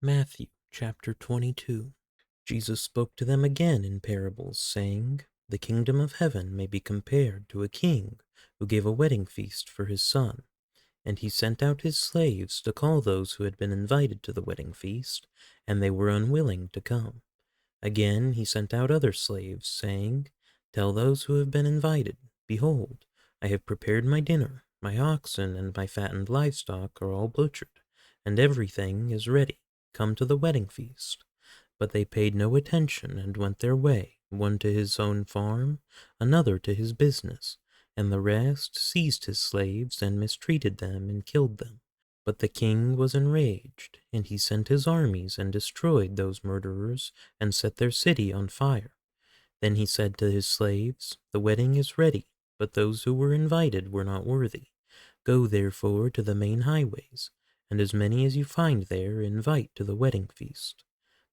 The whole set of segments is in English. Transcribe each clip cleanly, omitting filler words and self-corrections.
Matthew chapter 22. Jesus spoke to them again in parables, saying, "The kingdom of heaven may be compared to a king who gave a wedding feast for his son. And he sent out his slaves to call those who had been invited to the wedding feast, and they were unwilling to come. Again he sent out other slaves, saying, 'Tell those who have been invited, Behold, I have prepared my dinner. My oxen and my fattened livestock are all butchered, and everything is ready. Come to the wedding feast.' But they paid no attention and went their way, one to his own farm, another to his business, and the rest seized his slaves and mistreated them and killed them. But the king was enraged, and he sent his armies and destroyed those murderers and set their city on fire. Then he said to his slaves, 'The wedding is ready, but those who were invited were not worthy. Go therefore to the main highways, and as many as you find there invite to the wedding feast.'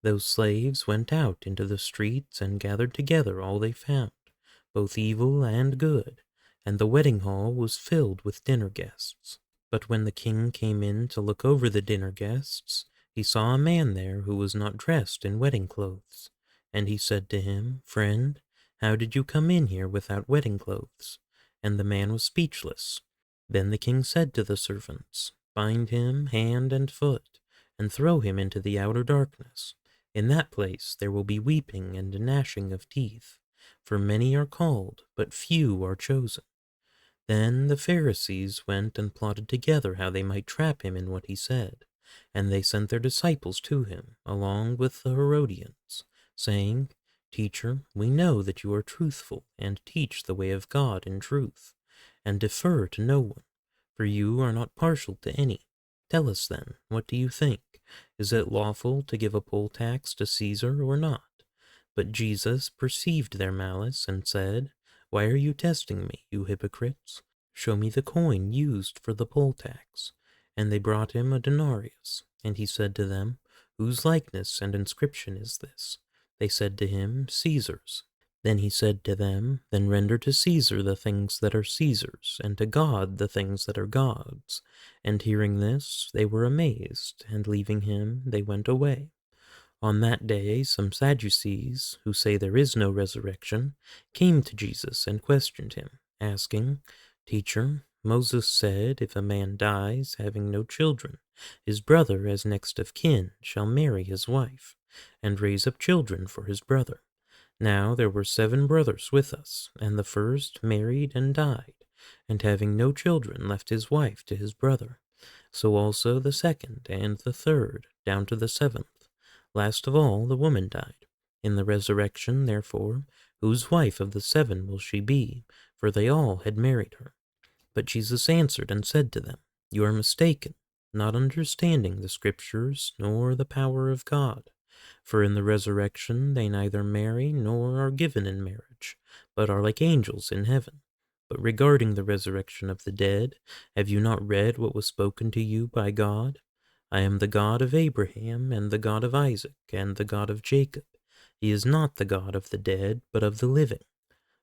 Those slaves went out into the streets and gathered together all they found, both evil and good, and the wedding hall was filled with dinner guests. But when the king came in to look over the dinner guests, he saw a man there who was not dressed in wedding clothes. And he said to him, 'Friend, how did you come in here without wedding clothes?' And the man was speechless. Then the king said to the servants, 'Bind him hand and foot, and throw him into the outer darkness. In that place there will be weeping and gnashing of teeth, for many are called, but few are chosen.' Then the Pharisees went and plotted together how they might trap him in what he said. And they sent their disciples to him, along with the Herodians, saying, 'Teacher, we know that you are truthful and teach the way of God in truth, and defer to no one, for you are not partial to any. Tell us then, what do you think? Is it lawful to give a poll tax to Caesar or not?' But Jesus perceived their malice and said, 'Why are you testing me, you hypocrites? Show me the coin used for the poll tax.' And they brought him a denarius. And he said to them, 'Whose likeness and inscription is this?' They said to him, 'Caesar's.' Then he said to them, 'Then render to Caesar the things that are Caesar's, and to God the things that are God's.' And hearing this, they were amazed, and leaving him, they went away. On that day some Sadducees, who say there is no resurrection, came to Jesus and questioned him, asking, 'Teacher, Moses said, if a man dies having no children, his brother as next of kin shall marry his wife, and raise up children for his brother. Now there were 7 brothers with us, and the first married and died, and having no children left his wife to his brother. So also the second and the third, down to the 7th. Last of all, the woman died. In the resurrection, therefore, whose wife of the 7 will she be? For they all had married her.' But Jesus answered and said to them, 'You are mistaken, not understanding the Scriptures nor the power of God. For in the resurrection they neither marry nor are given in marriage, but are like angels in heaven. But regarding the resurrection of the dead, have you not read what was spoken to you by God? I am the God of Abraham, and the God of Isaac, and the God of Jacob. He is not the God of the dead, but of the living.'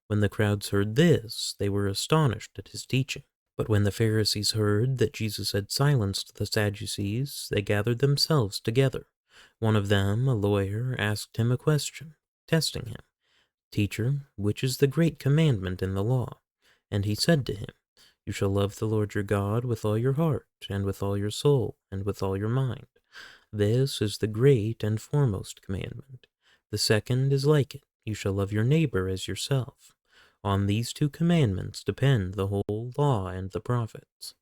When the crowds heard this, they were astonished at his teaching. But when the Pharisees heard that Jesus had silenced the Sadducees, they gathered themselves together. One of them, a lawyer, asked him a question, testing him, 'Teacher, which is the great commandment in the law?' And he said to him, 'You shall love the Lord your God with all your heart, and with all your soul, and with all your mind. This is the great and foremost commandment. The second is like it. You shall love your neighbor as yourself. On these 2 commandments depend the whole law and the prophets.'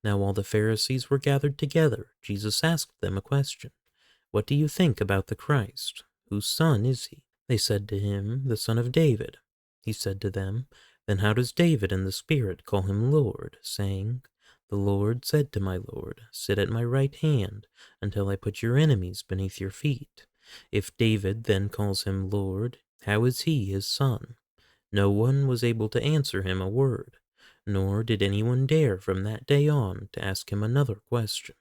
Now while the Pharisees were gathered together, Jesus asked them a question. 'What do you think about the Christ? Whose son is he?' They said to him, 'The son of David.' He said to them, 'Then how does David in the Spirit call him Lord, saying, "The Lord said to my Lord, Sit at my right hand, until I put your enemies beneath your feet"? If David then calls him Lord, how is he his son?' No one was able to answer him a word, nor did anyone dare from that day on to ask him another question.